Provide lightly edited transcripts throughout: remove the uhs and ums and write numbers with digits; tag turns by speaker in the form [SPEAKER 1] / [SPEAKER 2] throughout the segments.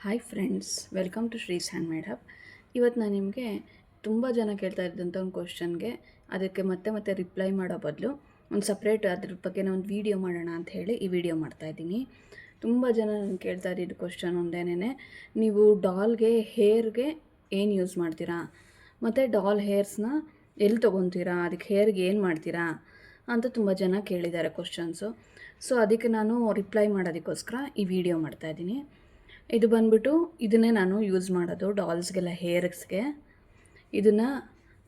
[SPEAKER 1] Hi friends, welcome to Shree's handmade hub. ಇವತ್ತು ನಾನು ನಿಮಗೆ ತುಂಬ ಜನ ಕೇಳ್ತಾ ಇದ್ದಂಥ ಒಂದು ಕ್ವಶನ್ಗೆ ಅದಕ್ಕೆ ಮತ್ತೆ ರಿಪ್ಲೈ ಮಾಡೋ ಬದಲು ಒಂದು ಸಪ್ರೇಟ್ ಅದ್ರ ಬಗ್ಗೆ ಒಂದು ವೀಡಿಯೋ ಮಾಡೋಣ ಅಂತ ಹೇಳಿ ಈ ವಿಡಿಯೋ ಮಾಡ್ತಾಯಿದ್ದೀನಿ. ತುಂಬ ಜನ ನಾನು ಕೇಳ್ತಾ ಇದ್ದಿದ್ದು ಕ್ವಶನ್ ಒಂದೇನೇ, ನೀವು ಡಾಲ್ಗೆ ಹೇರ್ಗೆ ಏನು ಯೂಸ್ ಮಾಡ್ತೀರಾ ಮತ್ತು ಡಾಲ್ ಹೇರ್ಸ್ನ ಎಲ್ಲಿ ತೊಗೊತೀರಾ, ಅದಕ್ಕೆ ಹೇರ್ಗೆ ಏನು ಮಾಡ್ತೀರಾ ಅಂತ ತುಂಬ ಜನ ಕೇಳಿದ್ದಾರೆ ಕ್ವಶನ್ಸು. ಸೊ ಅದಕ್ಕೆ ನಾನು ರಿಪ್ಲೈ ಮಾಡೋದಕ್ಕೋಸ್ಕರ ಈ ವಿಡಿಯೋ ಮಾಡ್ತಾಯಿದ್ದೀನಿ. ಇದು ಬಂದ್ಬಿಟ್ಟು ಇದನ್ನೇ ನಾನು ಯೂಸ್ ಮಾಡೋದು ಡಾಲ್ಸ್ಗೆಲ್ಲ ಹೇರ್ಸ್ಗೆ. ಇದನ್ನು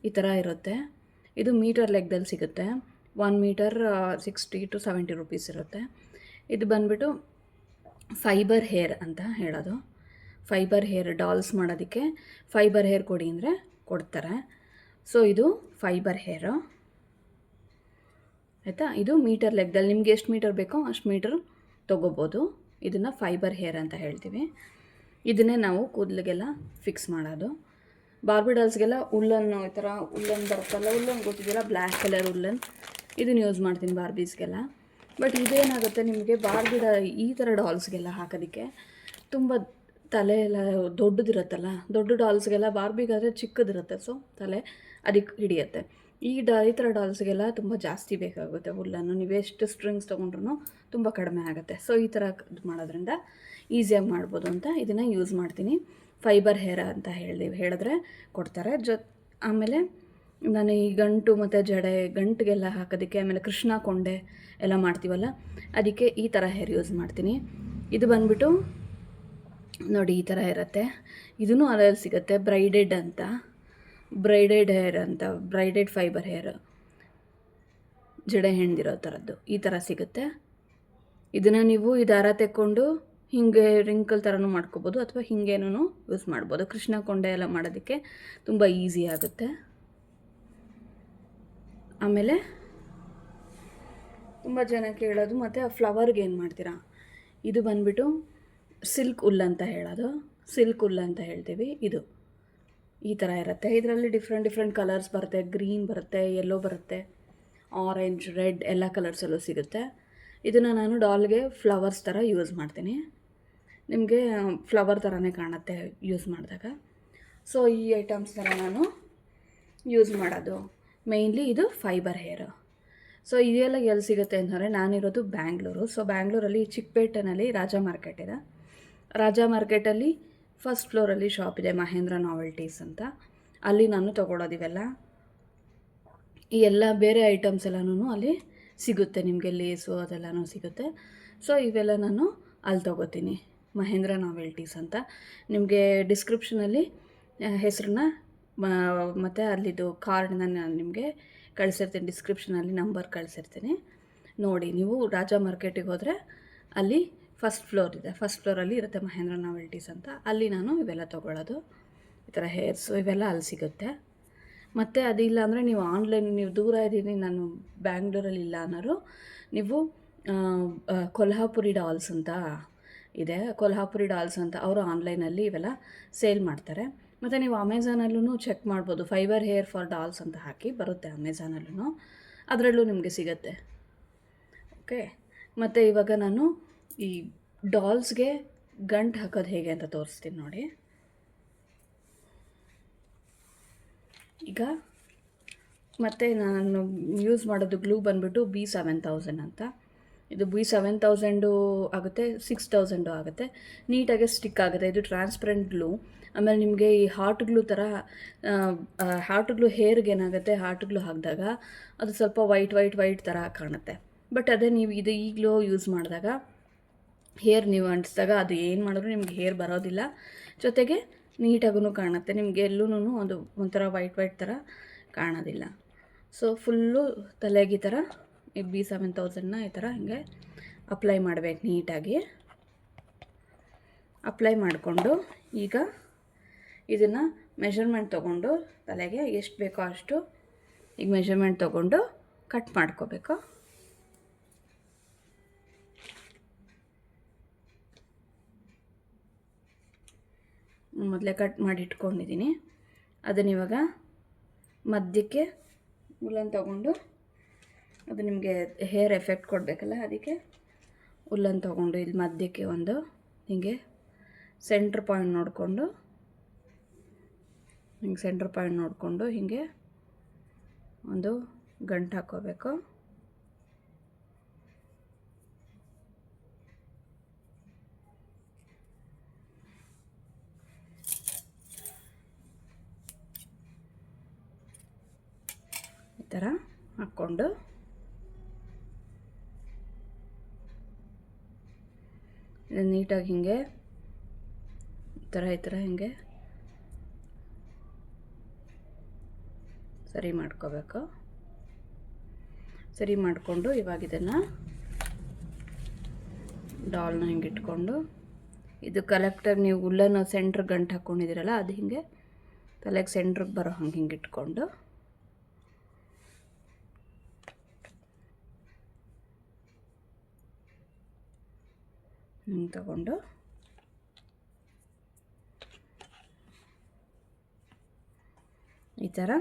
[SPEAKER 1] ಈ ಥರ ಇರುತ್ತೆ. ಇದು ಮೀಟರ್ ಲೆಕ್ಕದಲ್ಲಿ ಸಿಗುತ್ತೆ. 1 ಮೀಟರ್ 60 to 70 ರೂಪೀಸ್ ಇರುತ್ತೆ. ಇದು ಬಂದ್ಬಿಟ್ಟು ಫೈಬರ್ ಹೇರ್ ಅಂತ ಹೇಳೋದು. ಫೈಬರ್ ಹೇರ್ ಡಾಲ್ಸ್ ಮಾಡೋದಕ್ಕೆ ಫೈಬರ್ ಹೇರ್ ಕೊಡಿ ಅಂದರೆ ಕೊಡ್ತಾರೆ. ಸೊ ಇದು ಫೈಬರ್ ಹೇರು ಆಯಿತಾ. ಇದು ಮೀಟರ್ ಲೆಕ್ಕದಲ್ಲಿ ನಿಮ್ಗೆ ಎಷ್ಟು ಮೀಟರ್ ಬೇಕೋ ಅಷ್ಟು ಮೀಟರ್ ತೊಗೋಬೋದು. ಇದನ್ನು ಫೈಬರ್ ಹೇರ್ ಅಂತ ಹೇಳ್ತೀವಿ. ಇದನ್ನೇ ನಾವು ಕೂದಲಿಗೆಲ್ಲ ಫಿಕ್ಸ್ ಮಾಡೋದು. ಬಾರ್ಬಿ ಡಾಲ್ಸ್ಗೆಲ್ಲ ಉಲ್ಲನ್ನು ಈ ಥರ ಉಲ್ಲನ್ ಬರುತ್ತಲ್ಲ, ಉಲ್ಲನ್ ಗೊತ್ತಿದೆಯಲ್ಲ, ಬ್ಲ್ಯಾಕ್ ಕಲರ್ ಉಲ್ಲನ್, ಇದನ್ನು ಯೂಸ್ ಮಾಡ್ತೀನಿ ಬಾರ್ಬೀಸ್ಗೆಲ್ಲ. ಬಟ್ ಇದೇನಾಗುತ್ತೆ ನಿಮಗೆ ಈ ಥರ ಡಾಲ್ಸ್ಗೆಲ್ಲ ಹಾಕೋದಕ್ಕೆ ತುಂಬ ತಲೆ ಎಲ್ಲ ದೊಡ್ಡದಿರುತ್ತಲ್ಲ, ದೊಡ್ಡ ಡಾಲ್ಸ್ಗೆಲ್ಲ, ಬಾರ್ಬಿಗಾದರೆ ಚಿಕ್ಕದಿರುತ್ತೆ, ಸೊ ತಲೆ ಅದಕ್ಕೆ ಹಿಡಿಯುತ್ತೆ. ಈ ಥರ ಡಾಲ್ಸ್ಗೆಲ್ಲ ತುಂಬ ಜಾಸ್ತಿ ಬೇಕಾಗುತ್ತೆ ಹುಲ್ಲನ್ನು. ನೀವು ಎಷ್ಟು ಸ್ಟ್ರಿಂಗ್ಸ್ ತೊಗೊಂಡ್ರೂ ತುಂಬ ಕಡಿಮೆ ಆಗುತ್ತೆ. ಸೊ ಈ ಥರ ಮಾಡೋದ್ರಿಂದ ಈಸಿಯಾಗಿ ಮಾಡ್ಬೋದು ಅಂತ ಇದನ್ನು ಯೂಸ್ ಮಾಡ್ತೀನಿ. ಫೈಬರ್ ಹೇರ್ ಅಂತ ಹೇಳಿದ್ರೆ ಕೊಡ್ತಾರೆ. ಆಮೇಲೆ ನಾನು ಈ ಗಂಟು ಮತ್ತು ಜಡೆ ಗಂಟಿಗೆಲ್ಲ ಹಾಕೋದಕ್ಕೆ, ಆಮೇಲೆ ಕೃಷ್ಣ ಕೊಂಡೆ ಎಲ್ಲ ಮಾಡ್ತೀವಲ್ಲ, ಅದಕ್ಕೆ ಈ ಥರ ಹೇರ್ ಯೂಸ್ ಮಾಡ್ತೀನಿ. ಇದು ಬಂದ್ಬಿಟ್ಟು ನೋಡಿ ಈ ಥರ ಇರುತ್ತೆ. ಇದೂ ಅದ್ರಲ್ಲಿ ಸಿಗುತ್ತೆ, ಬ್ರೈಡೆಡ್ ಅಂತ, ಬ್ರೈಡೆಡ್ ಹೇರ್ ಅಂತ, ಬ್ರೈಡೆಡ್ ಫೈಬರ್ ಹೇರ್, ಜಡೆ ಹೆಣ್ದಿರೋ ಥರದ್ದು ಈ ಥರ ಸಿಗುತ್ತೆ. ಇದನ್ನು ನೀವು ಈ ದಾರ ತೆಕ್ಕೊಂಡು ಹೀಗೆ ರಿಂಕಲ್ ಥರನೂ ಮಾಡ್ಕೋಬೋದು, ಅಥವಾ ಹೀಗೇನೂ ಯೂಸ್ ಮಾಡ್ಬೋದು. ಕೃಷ್ಣ ಕೊಂಡೆ ಎಲ್ಲ ಮಾಡೋದಕ್ಕೆ ತುಂಬ ಈಸಿ ಆಗುತ್ತೆ. ಆಮೇಲೆ ತುಂಬ ಜನ ಕೇಳೋದು, ಮತ್ತು ಆ ಫ್ಲವರ್ಗೆ ಏನು ಮಾಡ್ತೀರಾ. ಇದು ಬಂದ್ಬಿಟ್ಟು ಸಿಲ್ಕ್ ಉಲ್ ಅಂತ ಹೇಳೋದು, ಸಿಲ್ಕ್ ಉಲ್ ಅಂತ ಹೇಳ್ತೀವಿ. ಇದು ಈ ಥರ ಇರುತ್ತೆ. ಇದರಲ್ಲಿ ಡಿಫ್ರೆಂಟ್ ಕಲರ್ಸ್ ಬರುತ್ತೆ. ಗ್ರೀನ್ ಬರುತ್ತೆ, ಯೆಲ್ಲೋ ಬರುತ್ತೆ, ಆರೆಂಜ್, ರೆಡ್ ಎಲ್ಲ ಕಲರ್ಸಲ್ಲೂ ಸಿಗುತ್ತೆ. ಇದನ್ನು ನಾನು ಡಾಲ್ಗೆ ಫ್ಲವರ್ಸ್ ಥರ ಯೂಸ್ ಮಾಡ್ತೀನಿ. ನಿಮಗೆ ಫ್ಲವರ್ ಥರನೇ ಕಾಣುತ್ತೆ ಯೂಸ್ ಮಾಡಿದಾಗ. ಸೊ ಈ ಐಟಮ್ಸ್ ಥರ ನಾನು ಯೂಸ್ ಮಾಡೋದು. ಮೇಯ್ನ್ಲಿ ಇದು ಫೈಬರ್ ಹೇರು. ಸೊ ಇದೆಲ್ಲ ಎಲ್ಲಿ ಸಿಗುತ್ತೆ ಅಂತಂದರೆ, ನಾನಿರೋದು ಬ್ಯಾಂಗ್ಳೂರು. ಸೊ ಬ್ಯಾಂಗ್ಳೂರಲ್ಲಿ ಚಿಕ್ಕಪೇಟೆನಲ್ಲಿ ರಾಜಾ ಮಾರ್ಕೆಟ್ ಇದೆ. ರಾಜಾ ಮಾರ್ಕೆಟಲ್ಲಿ ಫಸ್ಟ್ ಫ್ಲೋರಲ್ಲಿ ಶಾಪ್ ಇದೆ, ಮಹೇಂದ್ರ ನಾವೆಲ್ಟೀಸ್ ಅಂತ. ಅಲ್ಲಿ ನಾನು ತೊಗೊಳೋದು ಇವೆಲ್ಲ. ಈ ಎಲ್ಲ ಬೇರೆ ಐಟಮ್ಸ್ ಎಲ್ಲನೂ ಅಲ್ಲಿ ಸಿಗುತ್ತೆ ನಿಮಗೆ, ಲೇಸು ಅದೆಲ್ಲನೂ ಸಿಗುತ್ತೆ. ಸೊ ಇವೆಲ್ಲ ನಾನು ಅಲ್ಲಿ ತೊಗೋತೀನಿ, ಮಹೇಂದ್ರ ನಾವೆಲ್ಟೀಸ್ ಅಂತ. ನಿಮಗೆ ಡಿಸ್ಕ್ರಿಪ್ಷನಲ್ಲಿ ಹೆಸರನ್ನ ಮತ್ತು ಅಲ್ಲಿದ್ದು ಕಾರ್ಡ್ನ ನಾನು ನಿಮಗೆ ಕಳಿಸಿರ್ತೀನಿ. ಡಿಸ್ಕ್ರಿಪ್ಷನಲ್ಲಿ ನಂಬರ್ ಕಳಿಸಿರ್ತೀನಿ, ನೋಡಿ. ನೀವು ರಾಜಾ ಮಾರ್ಕೆಟಿಗೆ ಹೋದರೆ ಅಲ್ಲಿ ಫಸ್ಟ್ ಫ್ಲೋರ್ ಇದೆ, ಫಸ್ಟ್ ಫ್ಲೋರಲ್ಲಿ ಇರುತ್ತೆ ಮಹೇಂದ್ರ ನಾವೆಲ್ಟೀಸ್ ಅಂತ. ಅಲ್ಲಿ ನಾನು ಇವೆಲ್ಲ ತೊಗೊಳ್ಳೋದು. ಈ ಥರ ಹೇರ್ಸು ಇವೆಲ್ಲ ಅಲ್ಲಿ ಸಿಗುತ್ತೆ. ಮತ್ತು ಅದಿಲ್ಲ ಅಂದರೆ ನೀವು ಆನ್ಲೈನ್, ನೀವು ದೂರ ಇದ್ದೀನಿ, ನಾನು ಬ್ಯಾಂಗ್ಳೂರಲ್ಲಿ ಇಲ್ಲ ಅನ್ನೋರು, ನೀವು ಕೊಲ್ಹಾಪುರಿ ಡಾಲ್ಸ್ ಅಂತ ಇದೆ, ಕೊಲ್ಹಾಪುರಿ ಡಾಲ್ಸ್ ಅಂತ, ಅವರು ಆನ್ಲೈನಲ್ಲಿ ಇವೆಲ್ಲ ಸೇಲ್ ಮಾಡ್ತಾರೆ. ಮತ್ತು ನೀವು ಅಮೆಝಾನಲ್ಲೂ ಚೆಕ್ ಮಾಡ್ಬೋದು, ಫೈಬರ್ ಹೇರ್ ಫಾರ್ ಡಾಲ್ಸ್ ಅಂತ ಹಾಕಿ ಬರುತ್ತೆ ಅಮೆಝಾನಲ್ಲೂ, ಅದರಲ್ಲೂ ನಿಮಗೆ ಸಿಗುತ್ತೆ. ಓಕೆ. ಮತ್ತು ಇವಾಗ ನಾನು ಈ ಡಾಲ್ಸ್ಗೆ ಗಂಟು ಹಾಕೋದು ಹೇಗೆ ಅಂತ ತೋರಿಸ್ತೀನಿ ನೋಡಿ. ಈಗ ಮತ್ತು ನಾನು ಯೂಸ್ ಮಾಡೋದು ಗ್ಲೂ ಬಂದ್ಬಿಟ್ಟು B7000 ಅಂತ. ಇದು B7000 ಆಗುತ್ತೆ, 6000 ಆಗುತ್ತೆ. ನೀಟಾಗಿ ಸ್ಟಿಕ್ ಆಗುತ್ತೆ. ಇದು ಟ್ರಾನ್ಸ್ಪರೆಂಟ್ ಗ್ಲೂ. ಆಮೇಲೆ ನಿಮಗೆ ಈ ಹಾಟ್ ಗ್ಲೂ ಥರ, ಹಾಟ್ ಗ್ಲೂ ಹೇರ್ಗೆ ಏನಾಗುತ್ತೆ, ಹಾಟ್ ಗ್ಲೂ ಹಾಕಿದಾಗ ಅದು ಸ್ವಲ್ಪ ವೈಟ್ ಥರ ಕಾಣುತ್ತೆ. ಬಟ್ ಅದೇ ನೀವು ಇದು ಈಗಲೂ ಯೂಸ್ ಮಾಡಿದಾಗ, ಹೇರ್ ನೀವು ಅಂಟಿಸಿದಾಗ ಅದು ಏನು ಮಾಡಿದ್ರು ನಿಮ್ಗೆ ಹೇರ್ ಬರೋದಿಲ್ಲ, ಜೊತೆಗೆ ನೀಟಾಗೂ ಕಾಣುತ್ತೆ. ನಿಮಗೆ ಎಲ್ಲೂ ಅದು ಒಂಥರ ವೈಟ್ ಥರ ಕಾಣೋದಿಲ್ಲ. ಸೊ ಫುಲ್ಲು ತಲೆಗೆ ಈ ಥರ ಈ B7000ನ ಈ ಥರ ಹಿಂಗೆ ಅಪ್ಲೈ ಮಾಡಬೇಕು. ನೀಟಾಗಿ ಅಪ್ಲೈ ಮಾಡಿಕೊಂಡು ಈಗ ಇದನ್ನು ಮೆಷರ್ಮೆಂಟ್ ತೊಗೊಂಡು ತಲೆಗೆ ಎಷ್ಟು ಬೇಕೋ ಅಷ್ಟು ಈಗ ಮೆಷರ್ಮೆಂಟ್ ತೊಗೊಂಡು ಕಟ್ ಮಾಡ್ಕೋಬೇಕು. ಮೊದಲೇ ಕಟ್ ಮಾಡಿ ಇಟ್ಕೊಂಡಿದ್ದೀನಿ. ಅದನ್ನ ಇವಾಗ ಮಧ್ಯಕ್ಕೆ ಉಲ್ಲನ್ ತೊಗೊಂಡು, ಅದು ನಿಮಗೆ ಹೇರ್ ಎಫೆಕ್ಟ್ ಕೊಡಬೇಕಲ್ಲ, ಅದಕ್ಕೆ ಉಲ್ಲನ್ ತೊಗೊಂಡು ಇಲ್ಲಿ ಮಧ್ಯಕ್ಕೆ ಒಂದು ಹೀಗೆ ಸೆಂಟ್ರ್ ಪಾಯಿಂಟ್ ನೋಡಿಕೊಂಡು ಹಿಂಗೆ ಸೆಂಟ್ರ್ ಪಾಯಿಂಟ್ ನೋಡಿಕೊಂಡು ಹೀಗೆ ಒಂದು ಗಂಟು ಹಾಕ್ಕೋಬೇಕು. ಈ ಥರ ಹಾಕ್ಕೊಂಡು ನೀಟಾಗಿ ಹಿಂಗೆ ಈ ಥರ ಹಿಂಗೆ ಸರಿ ಮಾಡ್ಕೋಬೇಕು. ಸರಿ ಮಾಡಿಕೊಂಡು ಇವಾಗ ಇದನ್ನು ಡಾಲ್ನ ಹಿಂಗೆ ಇಟ್ಕೊಂಡು ಇದು ಕಲೆಕ್ಟರ್ ನೀವು ಉಲ್ಲನ್ನು ಸೆಂಟ್ರ್ ಗಂಟು ಹಾಕ್ಕೊಂಡಿದ್ದೀರಲ್ಲ ಅದು ಹಿಂಗೆ ತಲೆಗೆ ಸೆಂಟ್ರಿಗೆ ಬರೋ ಹಂಗೆ ಹಿಂಗೆ ಇಟ್ಕೊಂಡು ಹಿಂಗೆ ತಗೊಂಡು ಈ ಥರ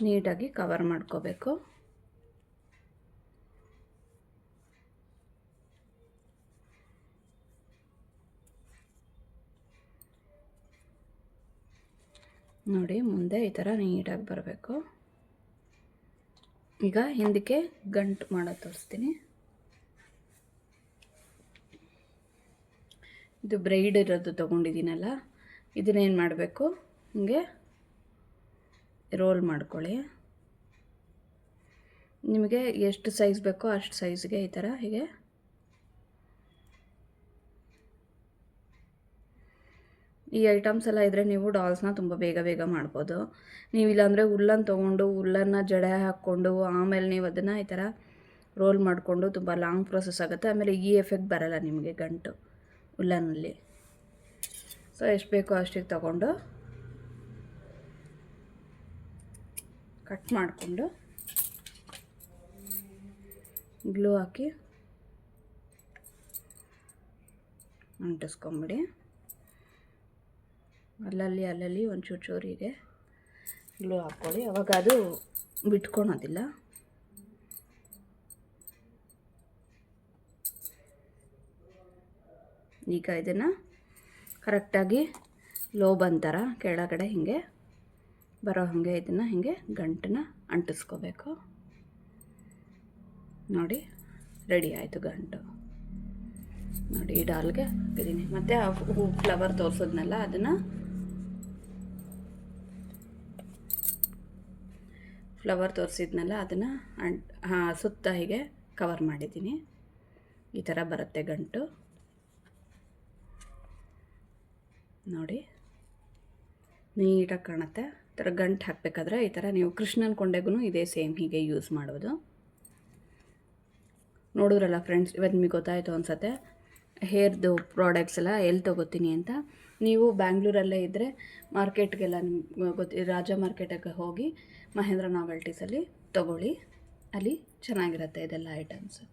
[SPEAKER 1] ನೀಟಾಗಿ ಕವರ್ ಮಾಡ್ಕೋಬೇಕು. ನೋಡಿ ಮುಂದೆ ಈ ಥರ ನೀಟಾಗಿ ಬರಬೇಕು. ಈಗ ಹಿಂದಕ್ಕೆ ಗಂಟು ಮಾಡೋದು ತೋರಿಸ್ತೀನಿ. ಇದು ಬ್ರೈಡ್ ಇರೋದು ತೊಗೊಂಡಿದ್ದೀನಲ್ಲ, ಇದನ್ನೇನು ಮಾಡಬೇಕು, ಹಿಂಗೆ ರೋಲ್ ಮಾಡ್ಕೊಳ್ಳಿ. ನಿಮಗೆ ಎಷ್ಟು ಸೈಜ್ ಬೇಕೋ ಅಷ್ಟು ಸೈಜ್ಗೆ ಈ ಥರ ಹೀಗೆ ಈ ಐಟಮ್ಸ್ ಎಲ್ಲ ಇದ್ದರೆ ನೀವು ಡಾಲ್ಸ್ನ ತುಂಬ ಬೇಗ ಮಾಡ್ಬೋದು. ನೀವು ಇಲ್ಲಾಂದರೆ ಉಲ್ಲನ್ನು ತೊಗೊಂಡು ಉಲ್ಲನ್ನು ಜಡೆ ಹಾಕ್ಕೊಂಡು ಆಮೇಲೆ ನೀವು ಅದನ್ನು ಈ ಥರ ರೋಲ್ ಮಾಡಿಕೊಂಡು ತುಂಬ ಲಾಂಗ್ ಪ್ರೊಸೆಸ್ ಆಗುತ್ತೆ. ಆಮೇಲೆ ಈ ಎಫೆಕ್ಟ್ ಬರಲ್ಲ ನಿಮಗೆ ಗಂಟು ಉಲ್ಲನಲ್ಲಿ. ಸೊ ಎಷ್ಟು ಬೇಕೋ ಅಷ್ಟಿಗೆ ತಗೊಂಡು ಕಟ್ ಮಾಡಿಕೊಂಡು ಗ್ಲೂ ಹಾಕಿ ಅಂಟಿಸ್ಕೊಂಬಿಡಿ. ಅಲ್ಲಲ್ಲಿ ಒಂಚೂರು ಚೂರಿಗೆ ಗ್ಲೂ ಹಾಕ್ಕೊಳ್ಳಿ, ಅವಾಗ ಅದು ಬಿಟ್ಕೊಳೋದಿಲ್ಲ. ಈಗ ಇದನ್ನು ಕರೆಕ್ಟಾಗಿ ಲೋ ಬಂತರ ಕೆಳಗಡೆ ಹಿಂಗೆ ಬರೋ ಹಾಗೆ ಇದನ್ನು ಹಿಂಗೆ ಗಂಟನ್ನ ಅಂಟಿಸ್ಕೋಬೇಕು. ನೋಡಿ ರೆಡಿ ಆಯಿತು ಗಂಟು. ನೋಡಿ ಈ ಡಾಲ್ಗೆ ಹಾಕಿದ್ದೀನಿ. ಮತ್ತು ಆ ಹೂ ಫ್ಲವರ್ ತೋರಿಸೋದ್ನಲ್ಲ ಅದನ್ನು ಸುತ್ತ ಹೀಗೆ ಕವರ್ ಮಾಡಿದ್ದೀನಿ. ಈ ಥರ ಬರುತ್ತೆ ಗಂಟು. ನೋಡಿ ನೀಟಾಗಿ ಕಾಣುತ್ತೆ. ಈ ಥರ ಗಂಟು ಹಾಕಬೇಕಾದ್ರೆ ಈ ಥರ ನೀವು ಕೃಷ್ಣನ ಕೊಂಡೆಗೂ ಇದೇ ಸೇಮ್ ಹೀಗೆ ಯೂಸ್ ಮಾಡೋದು. ನೋಡಿದ್ರಲ್ಲ ಫ್ರೆಂಡ್ಸ್, ಇವತ್ತು ನಿಮಗೆ ಗೊತ್ತಾಯಿತು ಅನ್ಸುತ್ತೆ ಹೇರ್ದು ಪ್ರಾಡಕ್ಟ್ಸ್ ಎಲ್ಲ ಎಲ್ಲಿ ತೊಗೋತೀನಿ ಅಂತ. ನೀವು ಬ್ಯಾಂಗ್ಳೂರಲ್ಲೇ ಇದ್ದರೆ ಮಾರ್ಕೆಟ್ಗೆಲ್ಲ ನಿಮ್ಗೆ ರಾಜ ಮಾರ್ಕೆಟಿಗೆ ಹೋಗಿ ಮಹೇಂದ್ರ ನಾವೆಲ್ಟೀಸಲ್ಲಿ ತೊಗೊಳ್ಳಿ, ಅಲ್ಲಿ ಚೆನ್ನಾಗಿರುತ್ತೆ ಇದೆಲ್ಲ ಐಟಮ್ಸು.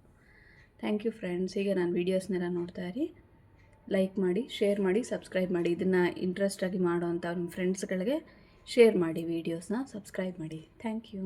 [SPEAKER 1] Thank you friends. ಹೀಗೆ ನಾನು ವೀಡಿಯೋಸ್ನೆಲ್ಲ ನೋಡ್ತಾ ಇರಿ, ಲೈಕ್ ಮಾಡಿ, ಶೇರ್ ಮಾಡಿ, ಸಬ್ಸ್ಕ್ರೈಬ್ ಮಾಡಿ. ಇದನ್ನು ಇಂಟ್ರೆಸ್ಟಾಗಿ ಮಾಡೋವಂಥ ನಿಮ್ಮ ಫ್ರೆಂಡ್ಸ್ಗಳಿಗೆ ಶೇರ್ ಮಾಡಿ, ವೀಡಿಯೋಸ್ನ ಸಬ್ಸ್ಕ್ರೈಬ್ ಮಾಡಿ. Thank you.